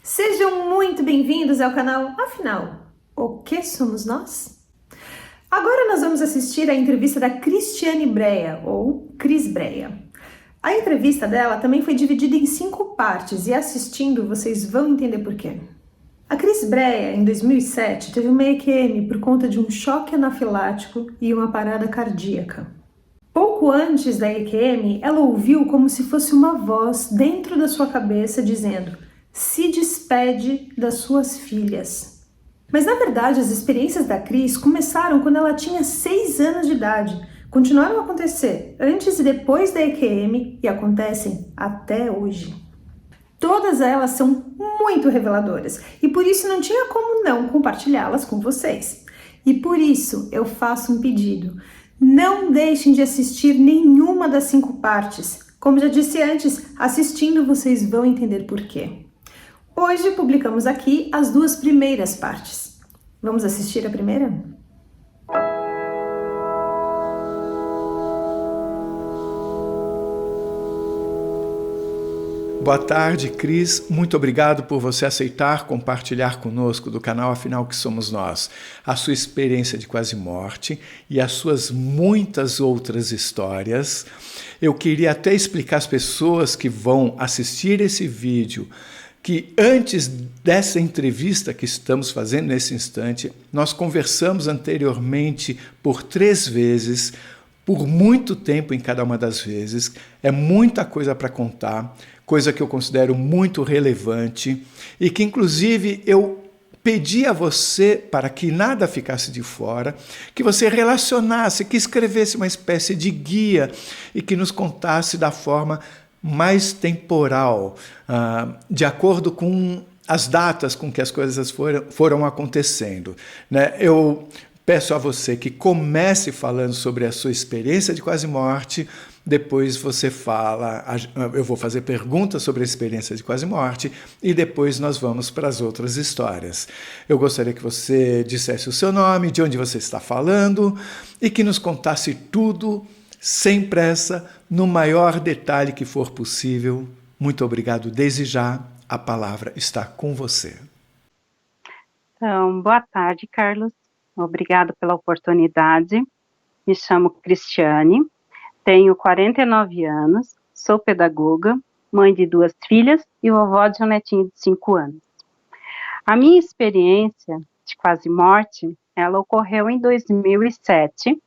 Sejam muito bem-vindos ao canal Afinal, o que somos nós? Agora nós vamos assistir a entrevista da Cristiane Breia, ou Cris Breia. A entrevista dela também foi dividida em 5 partes e assistindo vocês vão entender por quê. A Cris Breia, em 2007, teve uma EQM por conta de um choque anafilático e uma parada cardíaca. Pouco antes da EQM, ela ouviu como se fosse uma voz dentro da sua cabeça dizendo: se despede das suas filhas. Mas na verdade as experiências da Cris começaram quando ela tinha 6 anos de idade, continuaram a acontecer antes e depois da EQM e acontecem até hoje. Todas elas são muito reveladoras e por isso não tinha como não compartilhá-las com vocês. E por isso eu faço um pedido: não deixem de assistir nenhuma das 5 partes. Como já disse antes, assistindo vocês vão entender por quê. Hoje publicamos aqui as 2 primeiras partes. Vamos assistir a primeira? Boa tarde, Cris. Muito obrigado por você aceitar compartilhar conosco do canal Afinal que Somos Nós a sua experiência de quase morte e as suas muitas outras histórias. Eu queria até explicar às pessoas que vão assistir esse vídeo que antes dessa entrevista que estamos fazendo nesse instante, nós conversamos anteriormente por 3 vezes, por muito tempo em cada uma das vezes. É muita coisa para contar, coisa que eu considero muito relevante e que, inclusive, eu pedi a você, para que nada ficasse de fora, que você relacionasse, que escrevesse uma espécie de guia e que nos contasse da forma mais temporal, de acordo com as datas com que as coisas foram acontecendo, né? Eu peço a você que comece falando sobre a sua experiência de quase morte, depois você fala, eu vou fazer perguntas sobre a experiência de quase morte e depois nós vamos para as outras histórias. Eu gostaria que você dissesse o seu nome, de onde você está falando e que nos contasse tudo sem pressa, no maior detalhe que for possível. Muito obrigado desde já. A palavra está com você. Então, boa tarde, Carlos. Obrigado pela oportunidade. Me chamo Cristiane, tenho 49 anos, sou pedagoga, mãe de 2 filhas e vovó de um netinho de 5 anos. A minha experiência de quase morte, ela ocorreu em 2007,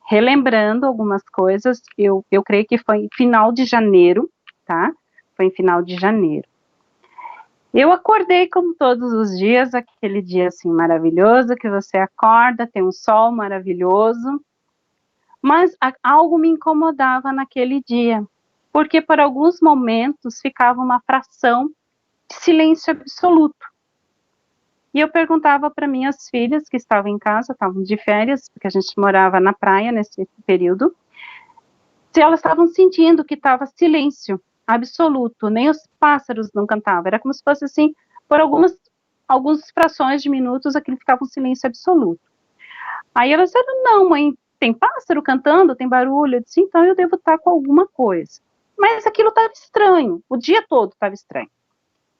relembrando algumas coisas, eu creio que foi em final de janeiro, tá? Foi em final de janeiro. Eu acordei como todos os dias, aquele dia assim maravilhoso, que você acorda, tem um sol maravilhoso, mas algo me incomodava naquele dia, porque por alguns momentos ficava uma fração de silêncio absoluto. E eu perguntava para minhas filhas, que estavam em casa, estavam de férias, porque a gente morava na praia nesse período, se elas estavam sentindo que estava silêncio absoluto, nem os pássaros não cantavam, era como se fosse assim, por algumas frações de minutos, aquilo ficava um silêncio absoluto. Aí elas disseram: não, mãe, tem pássaro cantando, tem barulho. Eu disse: então eu devo estar com alguma coisa. Mas aquilo estava estranho, o dia todo estava estranho.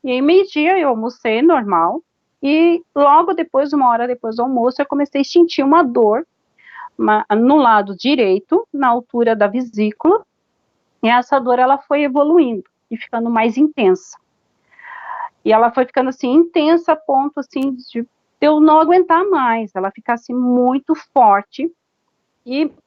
E aí, meio-dia, eu almocei normal, e logo depois, 1 hora depois do almoço, eu comecei a sentir uma dor no lado direito, na altura da vesícula, e essa dor ela foi evoluindo e ficando mais intensa. E ela foi ficando assim intensa a ponto assim de eu não aguentar mais, ela ficasse muito forte.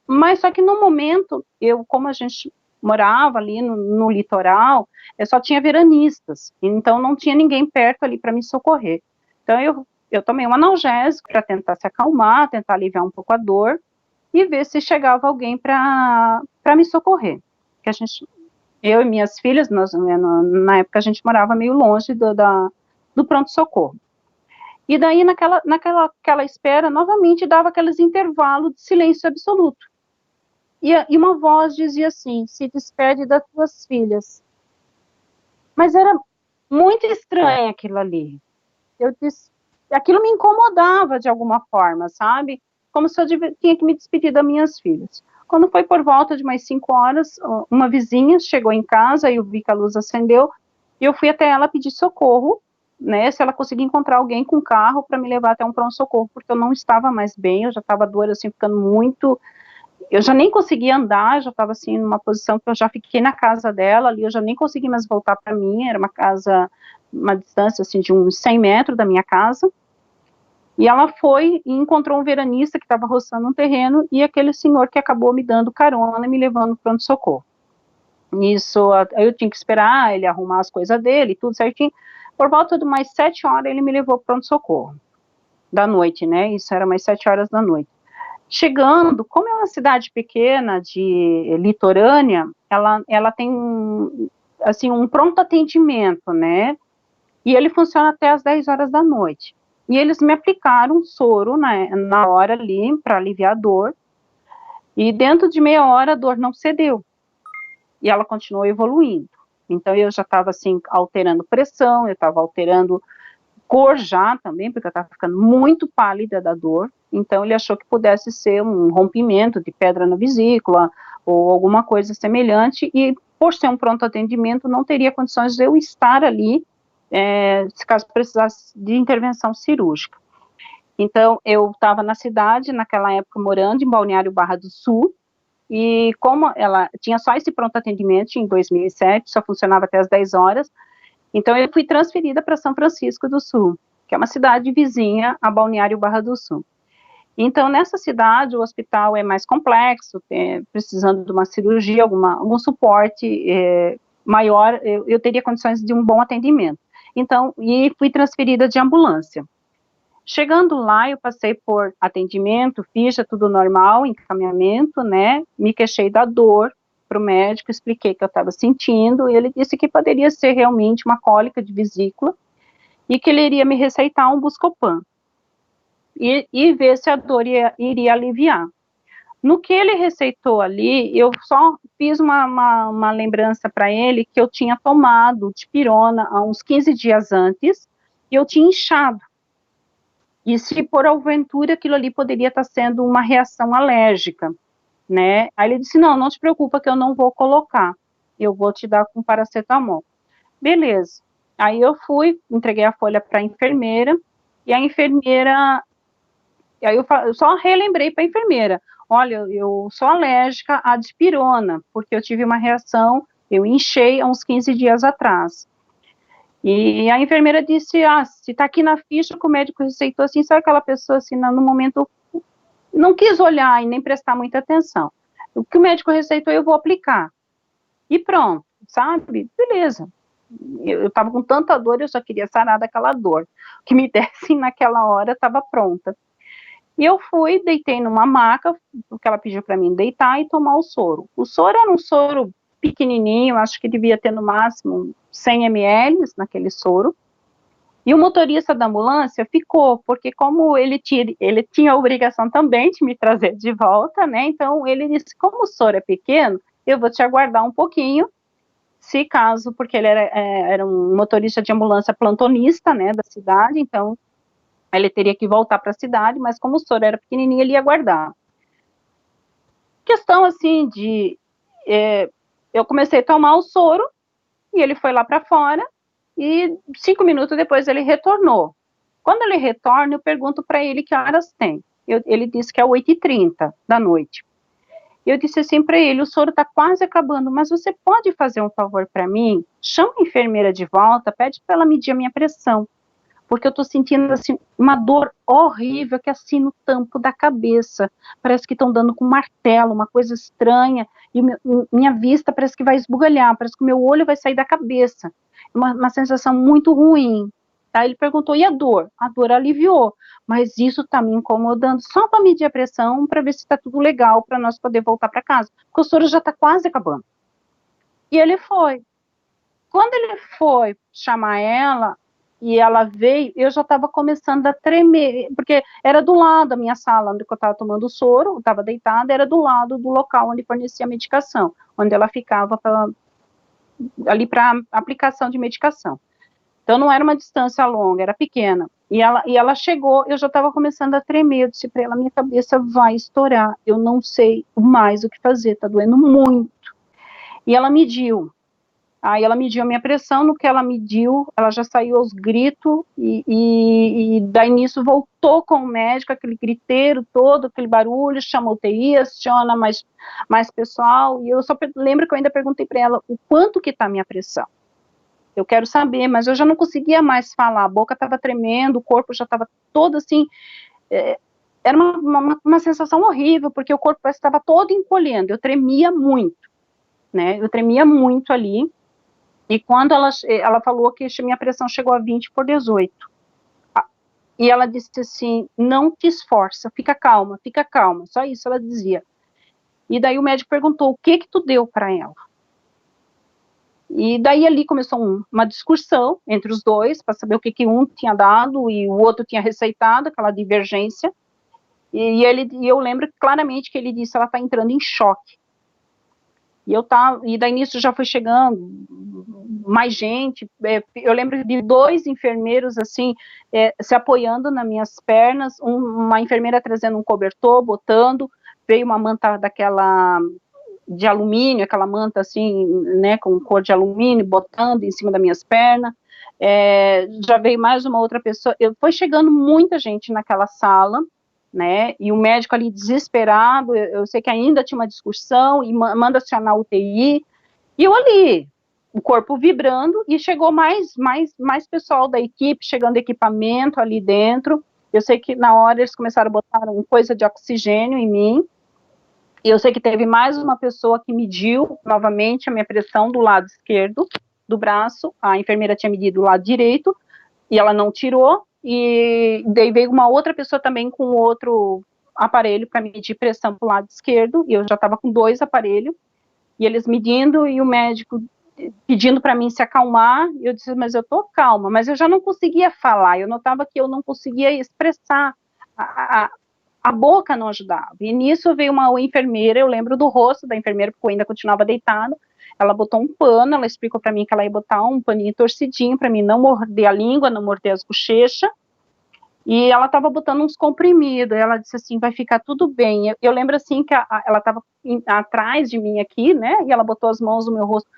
Mas só que no momento, como a gente morava ali no litoral, eu só tinha veranistas, então não tinha ninguém perto ali para me socorrer. Então eu tomei um analgésico para tentar se acalmar, tentar aliviar um pouco a dor e ver se chegava alguém para me socorrer. Que eu e minhas filhas, na época a gente morava meio longe do pronto-socorro. E daí, naquela espera, novamente dava aqueles intervalos de silêncio absoluto. E uma voz dizia assim: se despede das tuas filhas. Mas era muito estranho aquilo ali. Aquilo me incomodava de alguma forma, sabe? Como se eu tinha que me despedir das minhas filhas. Quando foi por volta de umas 5 horas, uma vizinha chegou em casa, e eu vi que a luz acendeu, e eu fui até ela pedir socorro, né, se ela conseguia encontrar alguém com carro para me levar até um pronto-socorro, porque eu não estava mais bem, eu já estava dor, assim, ficando muito, eu já nem conseguia andar, já estava, assim, numa posição que eu já fiquei na casa dela, ali eu já nem consegui mais voltar para mim, era uma casa, uma distância, assim, de uns 100 metros da minha casa, e ela foi e encontrou um veranista que estava roçando um terreno, e aquele senhor que acabou me dando carona, me levando para pronto-socorro. Nisso, eu tinha que esperar ele arrumar as coisas dele, tudo certinho. Por volta de umas 7 horas, ele me levou para pronto-socorro, da noite, né? Isso era umas 7 horas da noite. Chegando, como é uma cidade pequena, de litorânea, ela tem, assim, um pronto atendimento, né? E ele funciona até as 10 horas da noite. E eles me aplicaram um soro na hora ali, para aliviar a dor, e dentro de meia hora a dor não cedeu. E ela continuou evoluindo. Então, eu já estava, assim, alterando pressão, eu estava alterando cor já também, porque eu estava ficando muito pálida da dor. Então, ele achou que pudesse ser um rompimento de pedra na vesícula, ou alguma coisa semelhante, e por ser um pronto atendimento, não teria condições de eu estar ali, se caso precisasse de intervenção cirúrgica. Então, eu estava na cidade, naquela época, morando em Balneário Barra do Sul, e como ela tinha só esse pronto atendimento em 2007, só funcionava até as 10 horas, então eu fui transferida para São Francisco do Sul, que é uma cidade vizinha a Balneário Barra do Sul. Então, nessa cidade, o hospital é mais complexo, precisando de uma cirurgia, algum suporte maior, eu teria condições de um bom atendimento. Então, e fui transferida de ambulância. Chegando lá, eu passei por atendimento, ficha, tudo normal, encaminhamento, né, me queixei da dor para o médico, expliquei que eu estava sentindo, e ele disse que poderia ser realmente uma cólica de vesícula, e que ele iria me receitar um Buscopan, e ver se a dor iria aliviar. No que ele receitou ali, eu só fiz uma lembrança para ele que eu tinha tomado dipirona há uns 15 dias antes, e eu tinha inchado. E se por aventura aquilo ali poderia estar sendo uma reação alérgica, né? Aí ele disse, não te preocupa que eu não vou colocar, eu vou te dar com paracetamol. Beleza. Aí eu fui, entreguei a folha para a enfermeira, e a enfermeira, aí eu só relembrei para a enfermeira, olha, eu sou alérgica à dipirona, porque eu tive uma reação, eu inchei há uns 15 dias atrás. E a enfermeira disse, se tá aqui na ficha que o médico receitou, assim, sabe aquela pessoa, assim, no momento, não quis olhar e nem prestar muita atenção. O que o médico receitou, eu vou aplicar. E pronto, sabe? Beleza. Eu tava com tanta dor, eu só queria sarar daquela dor. O que me dessem naquela hora, estava pronta. E eu fui, deitei numa maca, porque ela pediu para mim deitar e tomar o soro. O soro era um soro pequenininho, acho que devia ter no máximo 100 ml naquele soro, e o motorista da ambulância ficou, porque como ele tinha a obrigação também de me trazer de volta, né, então ele disse, como o soro é pequeno, eu vou te aguardar um pouquinho, se caso, porque ele era um motorista de ambulância plantonista, né, da cidade, então ele teria que voltar para a cidade, mas como o soro era pequenininho, ele ia aguardar. Questão, assim, eu comecei a tomar o soro, e ele foi lá para fora, e 5 minutos depois ele retornou. Quando ele retorna, eu pergunto para ele que horas tem. Ele disse que é 8h30 da noite. Eu disse assim para ele, o soro está quase acabando, mas você pode fazer um favor para mim? Chama a enfermeira de volta, pede para ela medir a minha pressão, porque eu estou sentindo assim, uma dor horrível, que é assim no tampo da cabeça, parece que estão dando com um martelo, uma coisa estranha, e minha vista parece que vai esbugalhar, parece que o meu olho vai sair da cabeça, uma sensação muito ruim. Aí ele perguntou, e a dor? A dor aliviou, mas isso está me incomodando, só para medir a pressão, para ver se está tudo legal, para nós poder voltar para casa, porque o soro já está quase acabando. E ele foi. Quando ele foi chamar ela, e ela veio, eu já estava começando a tremer, porque era do lado da minha sala, onde eu estava tomando o soro, eu estava deitada, era do lado do local onde fornecia a medicação, onde ela ficava ali para aplicação de medicação. Então não era uma distância longa, era pequena. E ela chegou, eu já estava começando a tremer, eu disse para ela, minha cabeça vai estourar, eu não sei mais o que fazer, está doendo muito. E ela mediu. Aí ela mediu a minha pressão, no que ela mediu, ela já saiu aos gritos, e daí nisso voltou com o médico, aquele griteiro todo, aquele barulho, chama UTI, aciona mais pessoal, e eu só lembro que eu ainda perguntei para ela, o quanto que está a minha pressão? Eu quero saber, mas eu já não conseguia mais falar, a boca estava tremendo, o corpo já estava todo assim, era uma sensação horrível, porque o corpo estava todo encolhendo, eu tremia muito, né, eu tremia muito ali. E quando ela falou que minha pressão chegou a 20/18. E ela disse assim, não te esforça, fica calma, só isso ela dizia. E daí o médico perguntou, o que tu deu para ela? E daí ali começou uma discussão entre os dois, para saber o que um tinha dado e o outro tinha receitado, aquela divergência. E eu lembro claramente que ele disse, ela está entrando em choque. E daí nisso já foi chegando mais gente, eu lembro de 2 enfermeiros assim, se apoiando nas minhas pernas, uma enfermeira trazendo um cobertor, botando, veio uma manta daquela de alumínio, aquela manta assim, né, com cor de alumínio, botando em cima das minhas pernas, já veio mais uma outra pessoa, foi chegando muita gente naquela sala, né, e o médico ali desesperado, eu sei que ainda tinha uma discussão, e manda acionar a UTI, e eu ali, o corpo vibrando, e chegou mais pessoal da equipe, chegando equipamento ali dentro, eu sei que na hora eles começaram a botar uma coisa de oxigênio em mim, e eu sei que teve mais uma pessoa que mediu novamente a minha pressão do lado esquerdo do braço, a enfermeira tinha medido o lado direito, e ela não tirou, e daí veio uma outra pessoa também com outro aparelho para medir pressão para o lado esquerdo, e eu já estava com 2 aparelhos, e eles medindo, e o médico pedindo para mim se acalmar, e eu disse, mas eu estou calma, mas eu já não conseguia falar, eu notava que eu não conseguia expressar, a boca não ajudava, e nisso veio uma enfermeira, eu lembro do rosto da enfermeira, porque eu ainda continuava deitada, ela botou um pano, ela explicou para mim que ela ia botar um paninho torcidinho para mim não morder a língua, não morder as bochechas, e ela estava botando uns comprimidos, ela disse assim, vai ficar tudo bem, eu lembro assim que ela estava atrás de mim aqui, né, e ela botou as mãos no meu rosto,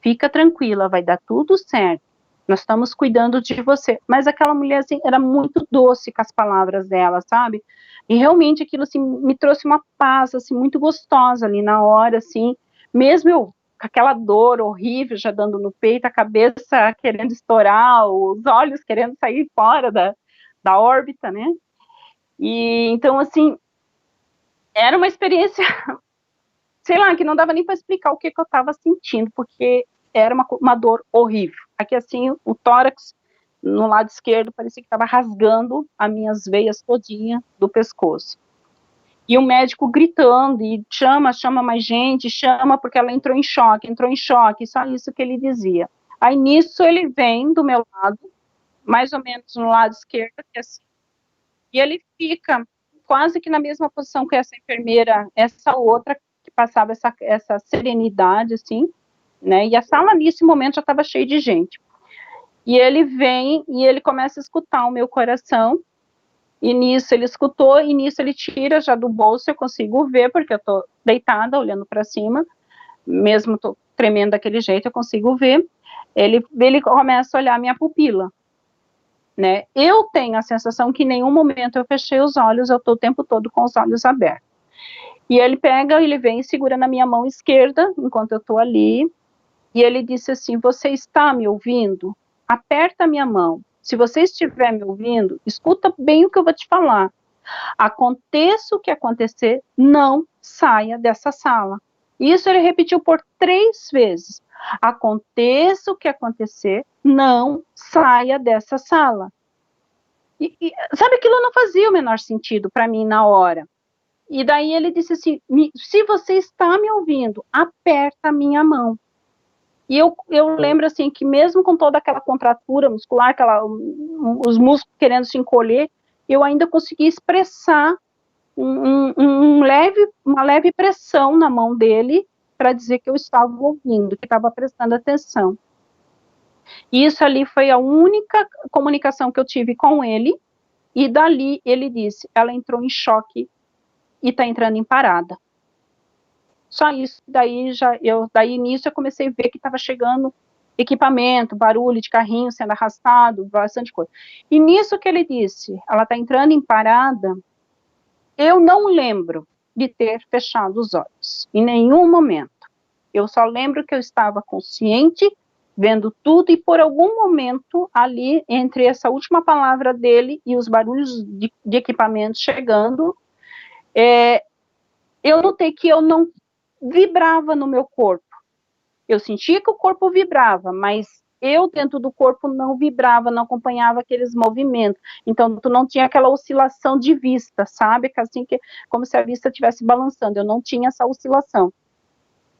fica tranquila, vai dar tudo certo, nós estamos cuidando de você, mas aquela mulher assim, era muito doce com as palavras dela, sabe, e realmente aquilo assim, me trouxe uma paz, assim, muito gostosa ali na hora, assim, mesmo eu com aquela dor horrível já dando no peito, a cabeça querendo estourar, os olhos querendo sair fora da órbita, né, e então assim, era uma experiência, sei lá, que não dava nem para explicar o que eu estava sentindo, porque era uma dor horrível, aqui assim, o tórax no lado esquerdo parecia que estava rasgando as minhas veias todinha do pescoço, e o médico gritando, e chama mais gente, chama porque ela entrou em choque, só isso que ele dizia. Aí nisso ele vem do meu lado, mais ou menos no lado esquerdo, que é assim, e ele fica quase que na mesma posição que essa enfermeira, essa outra que passava essa serenidade, assim, né, e a sala nesse momento já estava cheia de gente. E ele vem e ele começa a escutar o meu coração, e nisso ele escutou, e nisso ele tira já do bolso, eu consigo ver, porque eu tô deitada, olhando para cima, mesmo tô tremendo daquele jeito, eu consigo ver, ele começa a olhar a minha pupila, né, eu tenho a sensação que em nenhum momento eu fechei os olhos, eu tô o tempo todo com os olhos abertos, e ele pega, ele vem e segura na minha mão esquerda, enquanto eu tô ali, e ele disse assim, você está me ouvindo? Aperta a minha mão, se você estiver me ouvindo, escuta bem o que eu vou te falar, aconteça o que acontecer, não saia dessa sala. Isso ele repetiu por 3 vezes. Aconteça o que acontecer, não saia dessa sala. E sabe, aquilo não fazia o menor sentido para mim na hora. E daí ele disse assim, se você está me ouvindo, aperta a minha mão. E eu lembro assim, que mesmo com toda aquela contratura muscular, os músculos querendo se encolher, eu ainda consegui expressar uma leve pressão na mão dele, para dizer que eu estava ouvindo, que estava prestando atenção. E isso ali foi a única comunicação que eu tive com ele, e dali ele disse, ela entrou em choque e está entrando em parada. Só isso, daí nisso eu comecei a ver que estava chegando equipamento, barulho de carrinho sendo arrastado, bastante coisa. E nisso que ele disse, ela está entrando em parada, eu não lembro de ter fechado os olhos, em nenhum momento. Eu só lembro que eu estava consciente, vendo tudo, e por algum momento, ali, entre essa última palavra dele e os barulhos de equipamento chegando, eu notei que eu não vibrava no meu corpo. Eu sentia que o corpo vibrava, mas eu dentro do corpo não vibrava, não acompanhava aqueles movimentos. Então, tu não tinha aquela oscilação de vista, sabe? Assim, como se a vista estivesse balançando. Eu não tinha essa oscilação.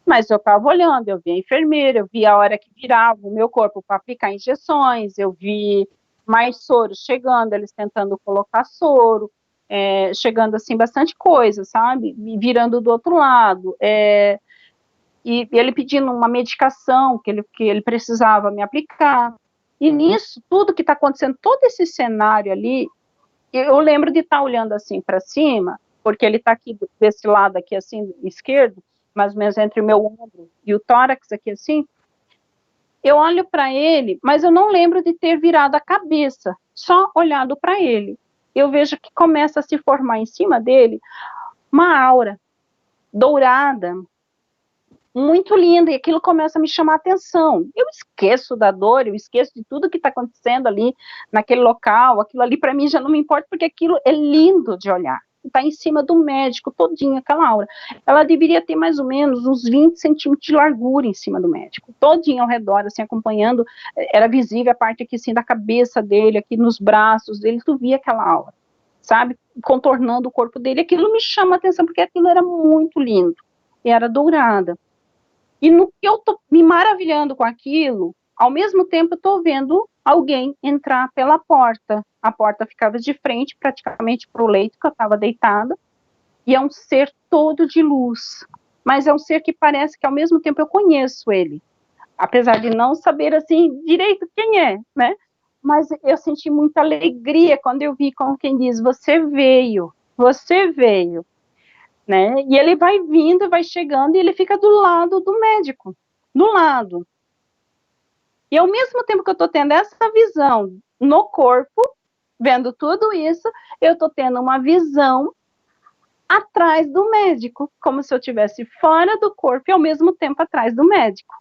Mas eu estava olhando, eu vi a enfermeira, eu vi a hora que virava o meu corpo para aplicar injeções, eu vi mais soros chegando, eles tentando colocar soro, chegando assim bastante coisa, sabe? Virando do outro lado, e ele pedindo uma medicação que ele precisava me aplicar. E nisso, tudo que está acontecendo, todo esse cenário ali, eu lembro de estar olhando assim para cima, porque ele está aqui desse lado aqui assim, esquerdo, mais ou menos entre o meu ombro e o tórax aqui assim, eu olho para ele, mas eu não lembro de ter virado a cabeça, só olhado para ele. Eu vejo que começa a se formar em cima dele uma aura dourada, muito linda, e aquilo começa a me chamar a atenção. Eu esqueço da dor, eu esqueço de tudo que está acontecendo ali, naquele local, aquilo ali para mim já não me importa, porque aquilo é lindo de olhar. Está em cima do médico, todinha aquela aura. Ela deveria ter mais ou menos uns 20 centímetros de largura em cima do médico, todinha ao redor, assim, acompanhando, era visível a parte aqui, assim, da cabeça dele, aqui nos braços dele, tu via aquela aura, sabe, contornando o corpo dele. Aquilo me chama a atenção, porque aquilo era muito lindo, e era dourada. E no que eu tô me maravilhando com aquilo, ao mesmo tempo eu tô vendo alguém entrar pela porta. A porta ficava de frente, praticamente para o leito que eu estava deitada, e é um ser todo de luz. Mas é um ser que parece que ao mesmo tempo eu conheço ele, apesar de não saber assim direito quem é, né? Mas eu senti muita alegria quando eu vi, como quem diz, você veio, né? E ele vai vindo, vai chegando, e ele fica do lado do médico, do lado. E ao mesmo tempo que eu estou tendo essa visão no corpo, vendo tudo isso, eu estou tendo uma visão atrás do médico, como se eu estivesse fora do corpo e ao mesmo tempo atrás do médico.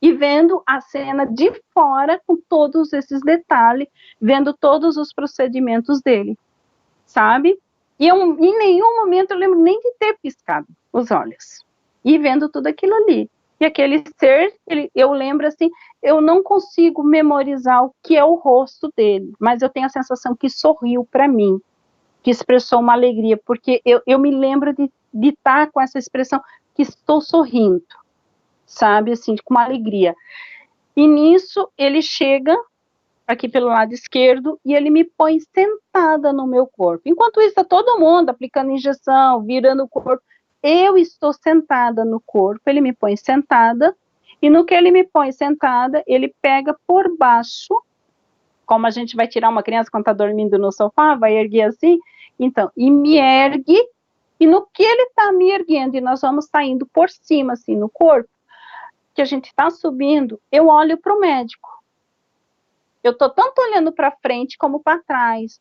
E vendo a cena de fora com todos esses detalhes, vendo todos os procedimentos dele, sabe? E em nenhum momento eu lembro nem de ter piscado os olhos. E vendo tudo aquilo ali. E aquele ser, eu lembro assim, eu não consigo memorizar o que é o rosto dele, mas eu tenho a sensação que sorriu para mim, que expressou uma alegria, porque eu me lembro de estar com essa expressão que estou sorrindo, sabe, assim, com uma alegria. E nisso ele chega aqui pelo lado esquerdo, e ele me põe sentada no meu corpo. Enquanto isso, está todo mundo aplicando injeção, virando o corpo. Eu estou sentada no corpo, ele me põe sentada, e no que ele me põe sentada, ele pega por baixo, como a gente vai tirar uma criança quando está dormindo no sofá, vai erguer assim, então, e me ergue, e no que ele está me erguendo, e nós vamos saindo por cima, assim, no corpo, que a gente está subindo, eu olho para o médico. Eu estou tanto olhando para frente como para trás.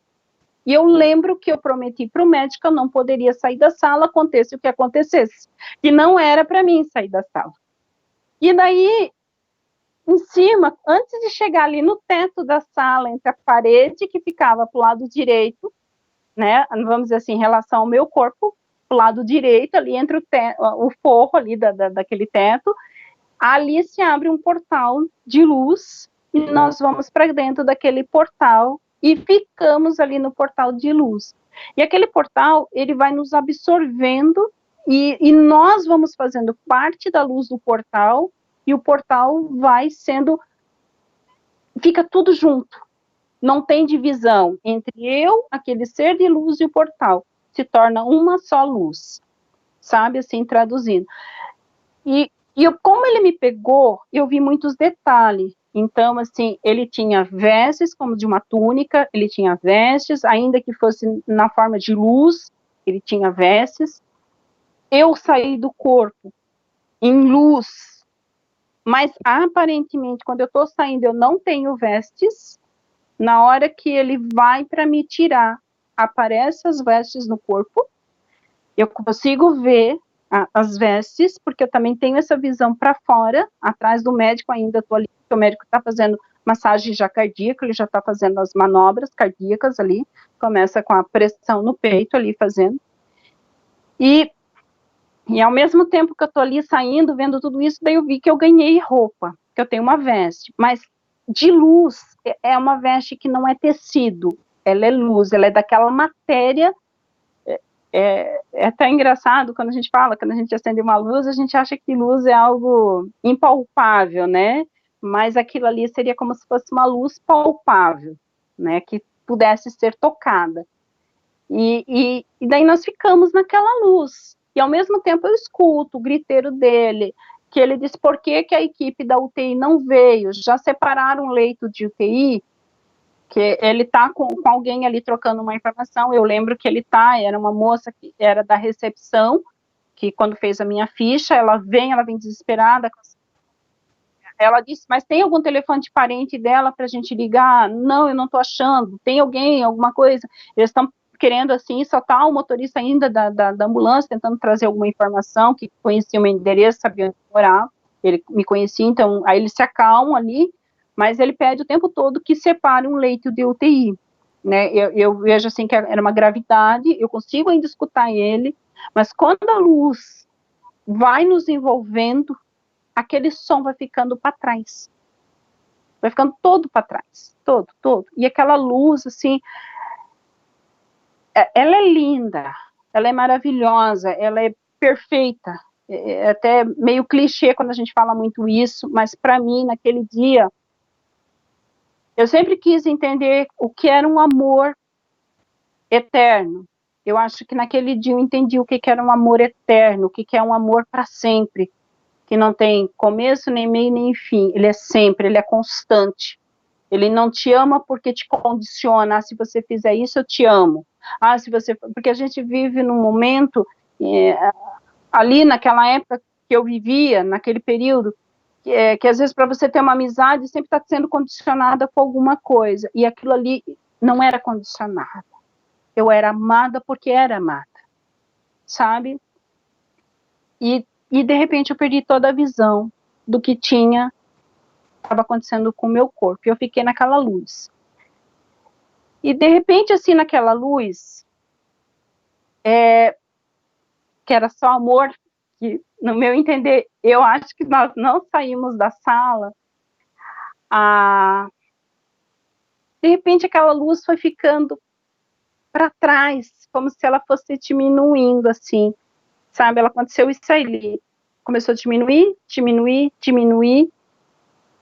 E eu lembro que eu prometi para o médico que eu não poderia sair da sala, acontecesse o que acontecesse. E não era para mim sair da sala. E daí, em cima, antes de chegar ali no teto da sala, entre a parede que ficava para o lado direito, né, vamos dizer assim, em relação ao meu corpo, para o lado direito, ali entre o forro ali daquele teto, ali se abre um portal de luz, e nós vamos para dentro daquele portal e ficamos ali no portal de luz. E aquele portal, ele vai nos absorvendo e nós vamos fazendo parte da luz do portal, e o portal vai sendo, fica tudo junto. Não tem divisão entre eu, aquele ser de luz, e o portal. Se torna uma só luz, sabe, assim, traduzindo. E como ele me pegou, eu vi muitos detalhes. Então, assim, ele tinha vestes como de uma túnica, ele tinha vestes, ainda que fosse na forma de luz, ele tinha vestes. Eu saí do corpo em luz, mas aparentemente, quando eu estou saindo, eu não tenho vestes. Na hora que ele vai para me tirar, aparecem as vestes no corpo. Eu consigo ver as vestes, porque eu também tenho essa visão para fora, atrás do médico ainda, estou ali, o médico está fazendo massagem já cardíaca, ele já está fazendo as manobras cardíacas ali, começa com a pressão no peito ali fazendo. E ao mesmo tempo que eu estou ali saindo, vendo tudo isso, daí eu vi que eu ganhei roupa, que eu tenho uma veste, mas de luz, é uma veste que não é tecido, ela é luz, ela é daquela matéria. É até engraçado quando a gente fala, quando a gente acende uma luz, a gente acha que luz é algo impalpável, né? Mas aquilo ali seria como se fosse uma luz palpável, né? Que pudesse ser tocada. E daí nós ficamos naquela luz. E ao mesmo tempo eu escuto o griteiro dele, que ele diz por que a equipe da UTI não veio, já separaram um leito de UTI, que ele está com alguém ali trocando uma informação. Eu lembro que ele era uma moça que era da recepção, que quando fez a minha ficha, ela vem desesperada, ela disse, mas tem algum telefone de parente dela para a gente ligar? Não, eu não estou achando, tem alguém, alguma coisa? Eles estão querendo assim, só está o motorista ainda da ambulância, tentando trazer alguma informação, que conhecia o meu endereço, sabia onde eu morava, ele me conhecia, então, aí eles se acalmam ali, mas ele pede o tempo todo que separe um leito de UTI, né, eu vejo assim que era uma gravidade, eu consigo ainda escutar ele, mas quando a luz vai nos envolvendo, aquele som vai ficando para trás, vai ficando todo para trás, todo, e aquela luz, assim, ela é linda, ela é maravilhosa, ela é perfeita, é até meio clichê quando a gente fala muito isso, mas para mim, naquele dia, eu sempre quis entender o que era um amor eterno. Eu acho que naquele dia eu entendi o que era um amor eterno, o que é um amor para sempre, que não tem começo, nem meio, nem fim. Ele é sempre, ele é constante. Ele não te ama porque te condiciona. Ah, se você fizer isso, eu te amo. Ah, se você... Porque a gente vive num momento, ali naquela época que eu vivia, naquele período, que às vezes para você ter uma amizade sempre está sendo condicionada com alguma coisa, e aquilo ali não era condicionado, eu era amada porque era amada, sabe, e de repente eu perdi toda a visão do que estava acontecendo com o meu corpo, e eu fiquei naquela luz, e de repente assim naquela luz, que era só amor, que no meu entender, eu acho que nós não saímos da sala, de repente aquela luz foi ficando para trás, como se ela fosse diminuindo, assim, sabe, ela aconteceu isso aí, começou a diminuir,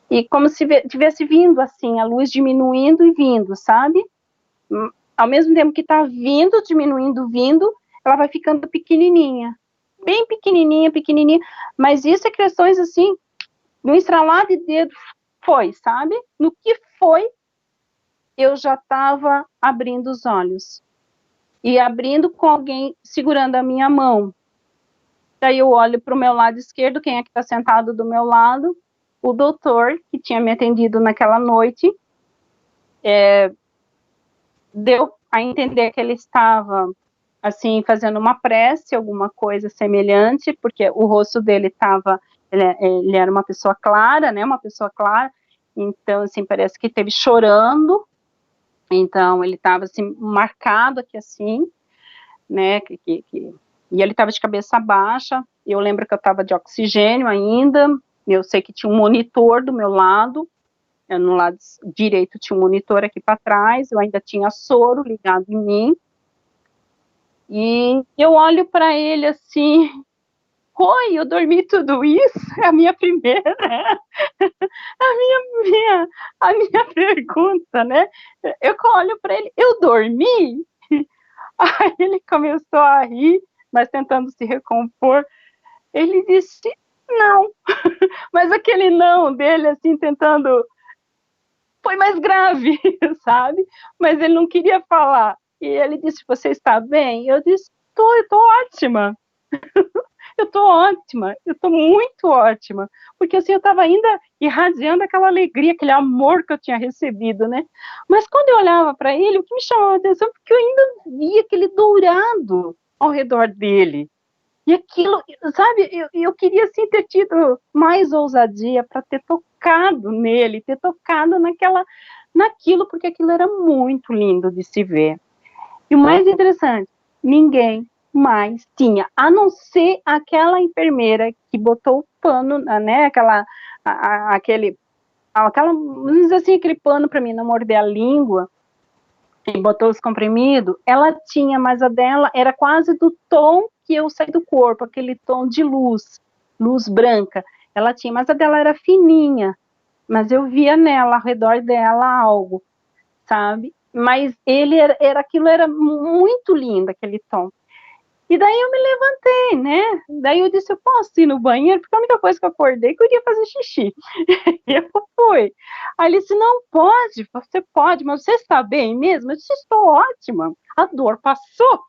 e como se tivesse vindo, assim, a luz diminuindo e vindo, sabe, ao mesmo tempo que está vindo, diminuindo, vindo, ela vai ficando pequenininha, bem pequenininha, mas isso é questões, assim, no estralar de dedo, foi, sabe, no que foi, eu já estava abrindo os olhos, e abrindo com alguém segurando a minha mão. Daí eu olho para o meu lado esquerdo, quem é que está sentado do meu lado? O doutor, que tinha me atendido naquela noite, deu a entender que ele estava, assim, fazendo uma prece, alguma coisa semelhante, porque o rosto dele estava, ele era uma pessoa clara, né, então, assim, parece que esteve chorando, então, ele estava, assim, marcado aqui, assim, né, e ele estava de cabeça baixa, eu lembro que eu estava de oxigênio ainda, eu sei que tinha um monitor do meu lado, no lado direito tinha um monitor aqui para trás, eu ainda tinha soro ligado em mim, e eu olho para ele assim, oi, eu dormi tudo isso? É a minha primeira, a minha pergunta, né? Eu olho para ele, eu dormi? Aí ele começou a rir, mas tentando se recompor. Ele disse, não. Mas aquele não dele, assim, tentando... Foi mais grave, sabe? Mas ele não queria falar. E ele disse, você está bem? Eu disse, eu tô ótima. eu tô ótima, eu tô muito ótima, porque assim, eu tava ainda irradiando aquela alegria, aquele amor que eu tinha recebido, né? Mas quando eu olhava para ele, o que me chamava a atenção, porque eu ainda via aquele dourado ao redor dele. E aquilo, sabe, eu queria assim ter tido mais ousadia para ter tocado nele, ter tocado naquilo, porque aquilo era muito lindo de se ver. E o mais interessante, ninguém mais tinha, a não ser aquela enfermeira que botou o pano, né, vamos dizer assim, aquele pano para mim não morder a língua, e botou os comprimidos, ela tinha, mas a dela era quase do tom que eu saí do corpo, aquele tom de luz branca. Ela tinha, mas a dela era fininha, mas eu via nela, ao redor dela, algo, sabe? Mas aquilo era muito lindo, aquele tom. E daí eu me levantei, né? Daí eu disse, eu posso ir no banheiro? Porque a única coisa que eu acordei que eu iria fazer xixi. E eu fui. Aí ele disse, não pode, você pode, mas você está bem mesmo? Eu disse, estou ótima, a dor passou.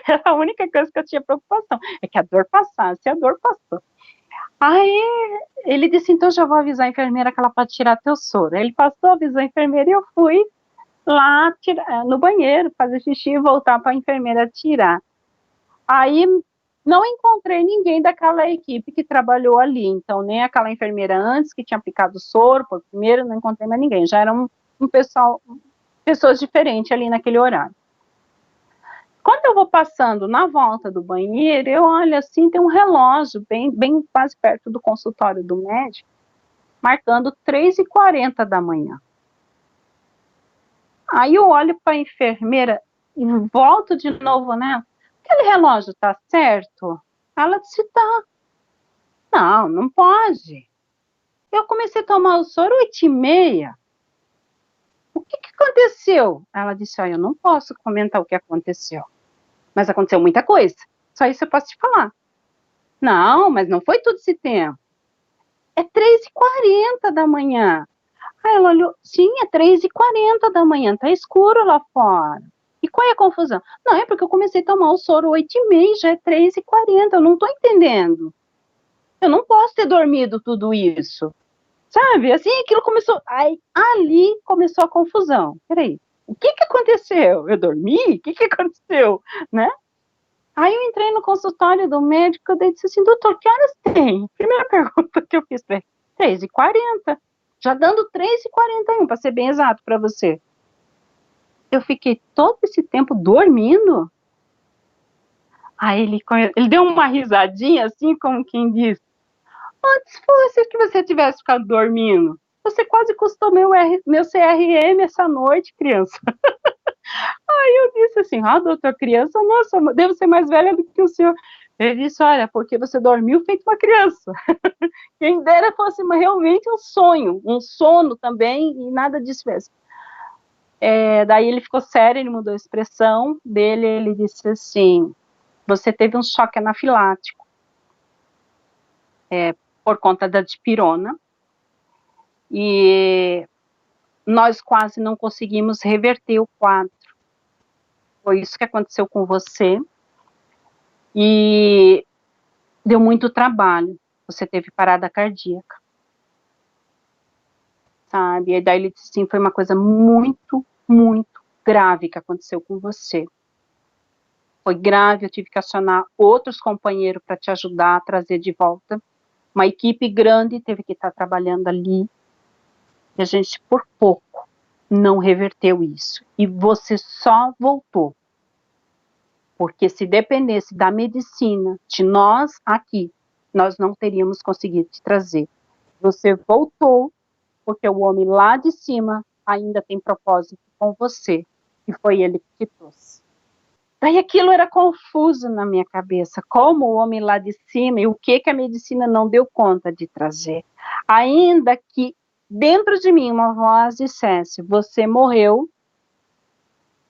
Era a única coisa que eu tinha preocupação, é que a dor passasse, a dor passou. Aí ele disse, então já vou avisar a enfermeira que ela pode tirar teu soro. Aí ele passou, avisou a enfermeira e eu fui lá no banheiro fazer xixi e voltar para a enfermeira tirar. Aí não encontrei ninguém daquela equipe que trabalhou ali, então nem aquela enfermeira antes que tinha aplicado soro por primeiro, não encontrei mais ninguém, já eram pessoas diferentes ali naquele horário. Quando eu vou passando na volta do banheiro, eu olho assim, tem um relógio bem quase perto do consultório do médico, marcando 3h40 da manhã. Aí eu olho para a enfermeira e volto de novo nela. Aquele relógio tá certo? Ela disse, tá. Não, não pode. Eu comecei a tomar o soro 8h30. O que aconteceu? Ela disse, eu não posso comentar o que aconteceu. Mas aconteceu muita coisa. Só isso eu posso te falar. Não, mas não foi todo esse tempo. É 3h40 da manhã. Aí ela olhou, sim, é 3h40 da manhã, tá escuro lá fora. E qual é a confusão? Não, é porque eu comecei a tomar o soro 8h30, já é 3h40, eu não tô entendendo. Eu não posso ter dormido tudo isso. Sabe, assim, aquilo começou, aí, ali começou a confusão. Peraí, o que aconteceu? Eu dormi? O que aconteceu? Né? Aí eu entrei no consultório do médico, daí disse assim, doutor, que horas tem? Primeira pergunta que eu fiz para ele, 3h40. Já dando 3h41, para ser bem exato para você. Eu fiquei todo esse tempo dormindo. Aí ele deu uma risadinha, assim, como quem diz, antes fosse que você tivesse ficado dormindo. Você quase custou meu CRM essa noite, criança. Aí eu disse assim, doutor, criança, nossa, devo ser mais velha do que o senhor. Ele disse, olha, porque você dormiu feito uma criança. Quem dera fosse realmente um sonho, um sono também, e nada disso mesmo. Daí ele ficou sério, ele mudou a expressão dele, ele disse assim, você teve um choque anafilático por conta da dipirona, e nós quase não conseguimos reverter o quadro. Foi isso que aconteceu com você, e deu muito trabalho, você teve parada cardíaca. Sabe? E daí ele disse assim, foi uma coisa muito, muito grave que aconteceu com você. Foi grave, eu tive que acionar outros companheiros para te ajudar a trazer de volta. Uma equipe grande teve que estar trabalhando ali. E a gente, por pouco, não reverteu isso. E você só voltou. Porque se dependesse da medicina, de nós aqui, nós não teríamos conseguido te trazer. Você voltou porque o homem lá de cima ainda tem propósito com você, e foi ele que te trouxe. Daí aquilo era confuso na minha cabeça, como o homem lá de cima, e o que a medicina não deu conta de trazer. Ainda que dentro de mim uma voz dissesse, você morreu,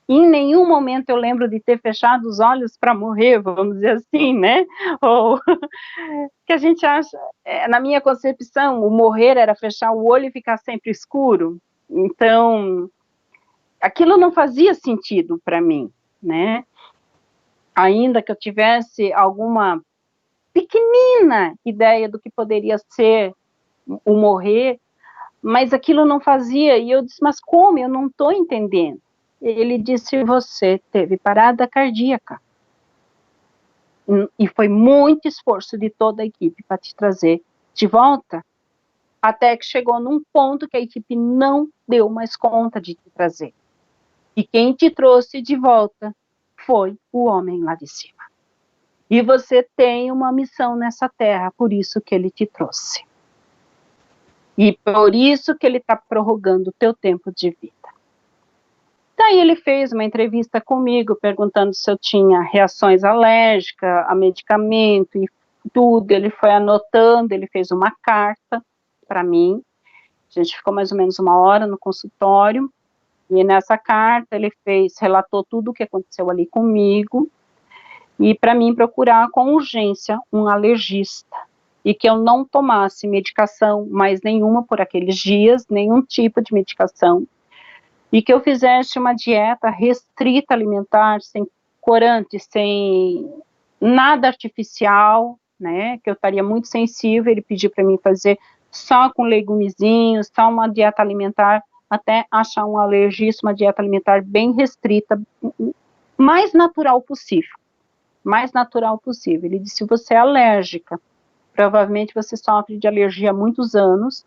em nenhum momento eu lembro de ter fechado os olhos para morrer, vamos dizer assim, né? Ou que a gente acha, na minha concepção, o morrer era fechar o olho e ficar sempre escuro. Então, aquilo não fazia sentido para mim, né? Ainda que eu tivesse alguma pequenina ideia do que poderia ser o morrer, mas aquilo não fazia, e eu disse, mas como? Eu não estou entendendo. Ele disse, você teve parada cardíaca, e foi muito esforço de toda a equipe para te trazer de volta, até que chegou num ponto que a equipe não deu mais conta de te trazer. E quem te trouxe de volta foi o homem lá de cima. E você tem uma missão nessa terra, por isso que ele te trouxe. E por isso que ele está prorrogando o teu tempo de vida. Daí ele fez uma entrevista comigo, perguntando se eu tinha reações alérgicas a medicamento e tudo. Ele foi anotando, ele fez uma carta para mim. A gente ficou mais ou menos 1 hora no consultório. E nessa carta ele relatou tudo o que aconteceu ali comigo. E para mim procurar com urgência um alergista. E que eu não tomasse medicação mais nenhuma por aqueles dias, nenhum tipo de medicação. E que eu fizesse uma dieta restrita alimentar, sem corante, sem nada artificial, né, que eu estaria muito sensível. Ele pediu para mim fazer só com legumezinhos, só uma dieta alimentar, até achar um alergista, uma dieta alimentar bem restrita, mais natural possível. Mais natural possível. Ele disse, você é alérgica, provavelmente você sofre de alergia há muitos anos,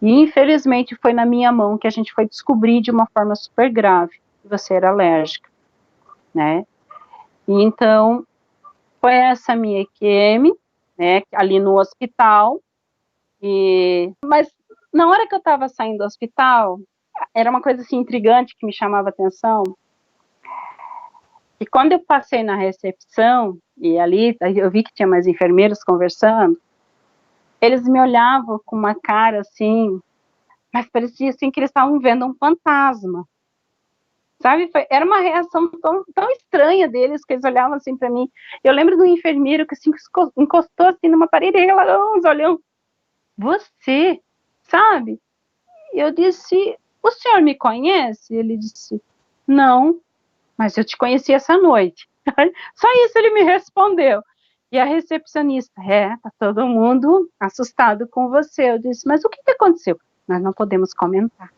e infelizmente foi na minha mão que a gente foi descobrir de uma forma super grave que você era alérgica, né? E então, foi essa minha EQM, né, ali no hospital, mas na hora que eu estava saindo do hospital, era uma coisa assim intrigante que me chamava a atenção, e quando eu passei na recepção, e ali eu vi que tinha mais enfermeiros conversando, eles me olhavam com uma cara assim, mas parecia assim que eles estavam vendo um fantasma, sabe? Era uma reação tão estranha deles, que eles olhavam assim para mim. Eu lembro do enfermeiro que assim, encostou assim numa parede, e ela olhou, você, sabe? E eu disse, o senhor me conhece? Ele disse, não, mas eu te conheci essa noite. Só isso ele me respondeu. E a recepcionista, tá todo mundo assustado com você. Eu disse, mas o que aconteceu? Nós não podemos comentar.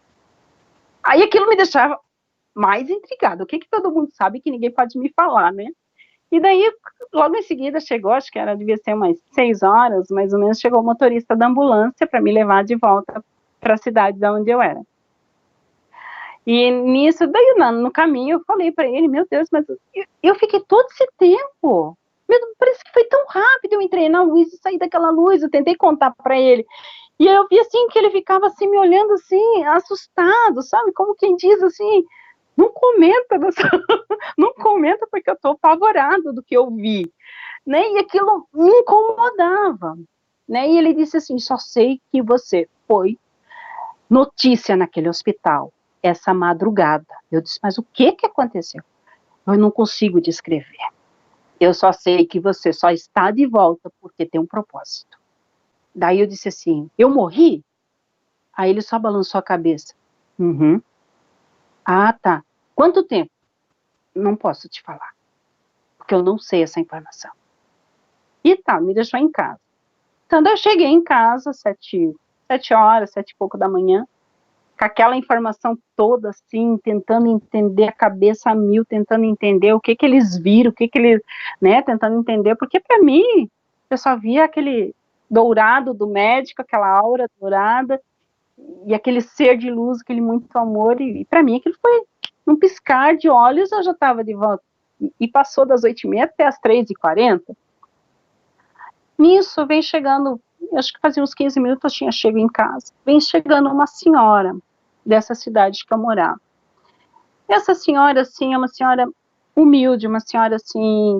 Aí aquilo me deixava mais intrigada. O que todo mundo sabe que ninguém pode me falar, né? E daí, logo em seguida, chegou, acho que devia ser umas 6 horas, mais ou menos, chegou o motorista da ambulância para me levar de volta para a cidade de onde eu era. E nisso, daí no caminho, eu falei para ele, meu Deus, mas eu fiquei todo esse tempo, parece que foi tão rápido, eu entrei na luz e saí daquela luz, eu tentei contar para ele, e eu vi assim, que ele ficava assim, me olhando assim, assustado, sabe, como quem diz assim, não comenta, não comenta porque eu estou apavorado do que eu vi, né, e aquilo me incomodava, né, e ele disse assim, só sei que você foi notícia naquele hospital, essa madrugada. Eu disse, mas o que aconteceu? Eu não consigo descrever. Eu só sei que você só está de volta porque tem um propósito. Daí eu disse assim, eu morri? Aí ele só balançou a cabeça. Uhum. Ah, tá. Quanto tempo? Não posso te falar, porque eu não sei essa informação. E tá, me deixou em casa. Então, daí eu cheguei em casa, 7 horas, 7 e pouco da manhã, com aquela informação toda, assim, tentando entender a cabeça a mil, tentando entender o que eles viram, eles, né, tentando entender, porque para mim, eu só via aquele dourado do médico, aquela aura dourada, e aquele ser de luz, aquele muito amor, e para mim aquilo foi um piscar de olhos, eu já estava de volta, e passou das 8h30 até as 3h40, nisso vem chegando, acho que fazia uns 15 minutos eu tinha chego em casa, vem chegando uma senhora dessa cidade que eu morava. Essa senhora, assim, é uma senhora humilde, uma senhora, assim,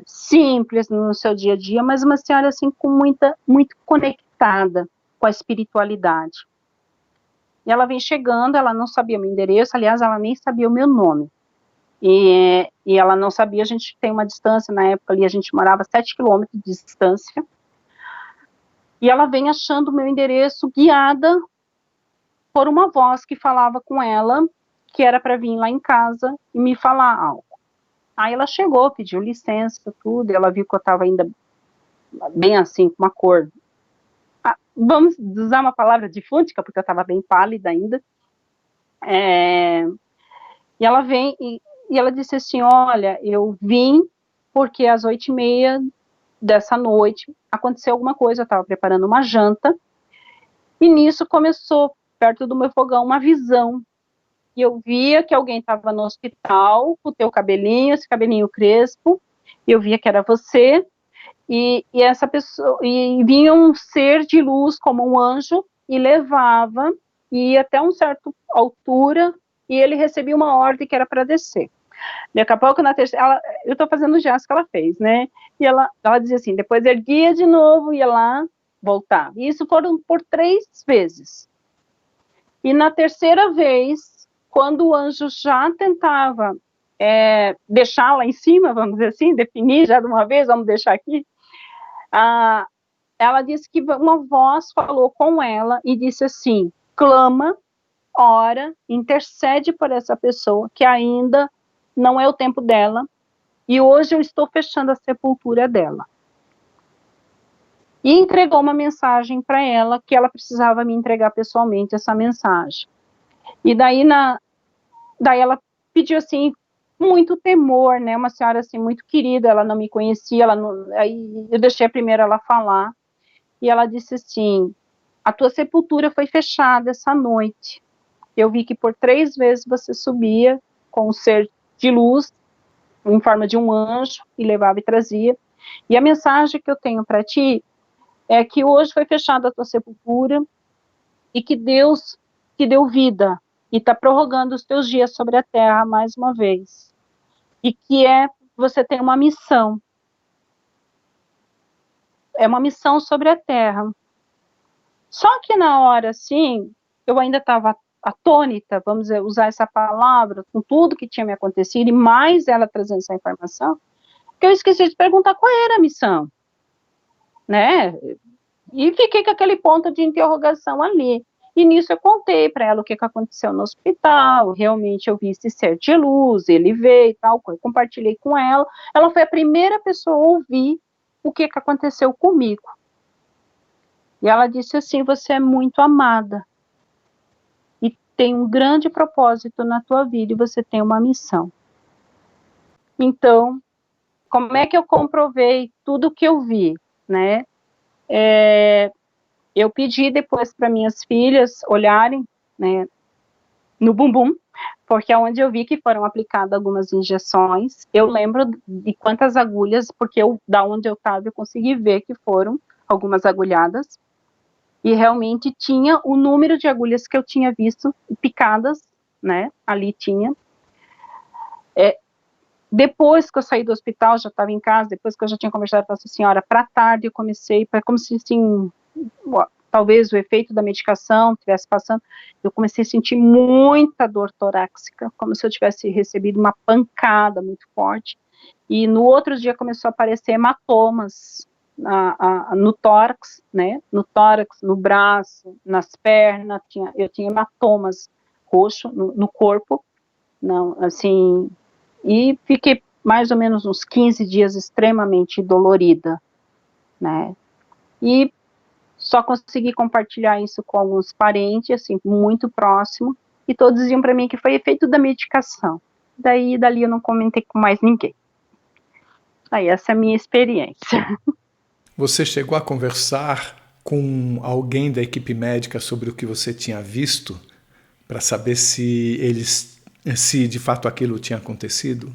simples no seu dia a dia, mas uma senhora, assim, muito conectada com a espiritualidade. E ela vem chegando, ela não sabia meu endereço, aliás, ela nem sabia o meu nome. E ela não sabia, a gente tem uma distância, na época ali a gente morava 7 quilômetros de distância, e ela vem achando o meu endereço, guiada por uma voz que falava com ela, que era para vir lá em casa e me falar algo. Aí ela chegou, pediu licença, tudo, e ela viu que eu estava ainda bem assim, com uma cor, vamos usar uma palavra difúndica, porque eu estava bem pálida ainda, e ela vem, e ela disse assim, olha, eu vim porque às 8h30 dessa noite aconteceu alguma coisa, eu estava preparando uma janta, e nisso começou, perto do meu fogão, uma visão, e eu via que alguém estava no hospital, com o teu cabelinho, esse cabelinho crespo, e eu via que era você, e essa pessoa, e vinha um ser de luz como um anjo, e levava, e ia até uma certa altura, e ele recebia uma ordem que era para descer. Daqui a pouco, na terceira, eu estou fazendo o gesto que ela fez, né? E ela dizia assim, depois erguia de novo, ia lá, voltava. E isso foram por 3 vezes. E na terceira vez, quando o anjo já tentava deixar lá em cima, vamos dizer assim, definir já de uma vez, vamos deixar aqui, ela disse que uma voz falou com ela e disse assim, clama, ora, intercede por essa pessoa, que ainda não é o tempo dela, e hoje eu estou fechando a sepultura dela. E entregou uma mensagem para ela, que ela precisava me entregar pessoalmente essa mensagem. E daí ela pediu assim, muito temor, né, uma senhora assim, muito querida, ela não me conhecia, aí eu deixei a primeira ela falar, e ela disse assim, a tua sepultura foi fechada essa noite, eu vi que por 3 vezes você subia com um ser de luz, em forma de um anjo, e levava e trazia, e a mensagem que eu tenho para ti, é que hoje foi fechada a tua sepultura, e que Deus te deu vida, e está prorrogando os teus dias sobre a terra mais uma vez, e que você tem uma missão, é uma missão sobre a terra. Só que na hora, assim, eu ainda estava atônita, vamos usar essa palavra, com tudo que tinha me acontecido, e mais ela trazendo essa informação, que eu esqueci de perguntar qual era a missão, né? E fiquei com aquele ponto de interrogação ali. E nisso eu contei para ela o que aconteceu no hospital, realmente eu vi esse ser de luz, ele veio e tal, compartilhei com ela. Ela foi a primeira pessoa a ouvir o que aconteceu comigo. E ela disse assim, você é muito amada. E tem um grande propósito na tua vida e você tem uma missão. Então, como é que eu comprovei tudo que eu vi, né? Eu pedi depois para minhas filhas olharem, né, no bumbum, porque é onde eu vi que foram aplicadas algumas injeções. Eu lembro de quantas agulhas, porque da onde eu estava eu consegui ver que foram algumas agulhadas, e realmente tinha o número de agulhas que eu tinha visto picadas, né, ali tinha. Depois que eu saí do hospital, já estava em casa, depois que eu já tinha conversado com essa senhora, para tarde eu comecei, como se assim, talvez o efeito da medicação estivesse passando, eu comecei a sentir muita dor torácica, como se eu tivesse recebido uma pancada muito forte, e no outro dia começou a aparecer hematomas no tórax, né, no braço, nas pernas, eu tinha hematomas roxos no corpo, não, assim, e fiquei mais ou menos uns 15 dias extremamente dolorida, né, e só consegui compartilhar isso com alguns parentes, assim, muito próximo, e todos diziam para mim que foi efeito da medicação. Dali eu não comentei com mais ninguém. Aí essa é a minha experiência. Você chegou a conversar com alguém da equipe médica sobre o que você tinha visto, para saber se de fato aquilo tinha acontecido?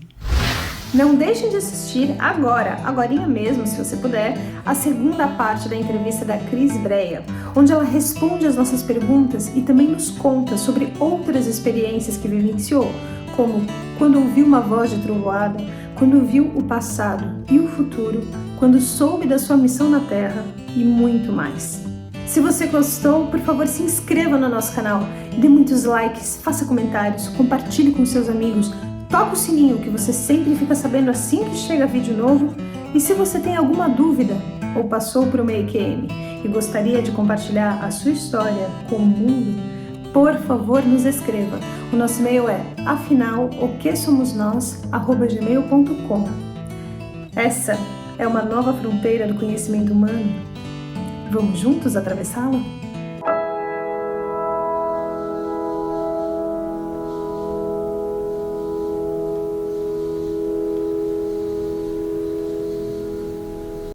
Não deixem de assistir agorinha mesmo, se você puder, a segunda parte da entrevista da Cris Breia, onde ela responde as nossas perguntas e também nos conta sobre outras experiências que vivenciou, como quando ouviu uma voz de trovoada, quando viu o passado e o futuro, quando soube da sua missão na Terra e muito mais. Se você gostou, por favor, se inscreva no nosso canal, dê muitos likes, faça comentários, compartilhe com seus amigos, toca o sininho que você sempre fica sabendo assim que chega vídeo novo. E se você tem alguma dúvida ou passou por uma EQM e gostaria de compartilhar a sua história com o mundo, por favor, nos escreva. O nosso e-mail é afinal.oquesomosnós@gmail.com. Essa é uma nova fronteira do conhecimento humano. Vamos juntos atravessá-la?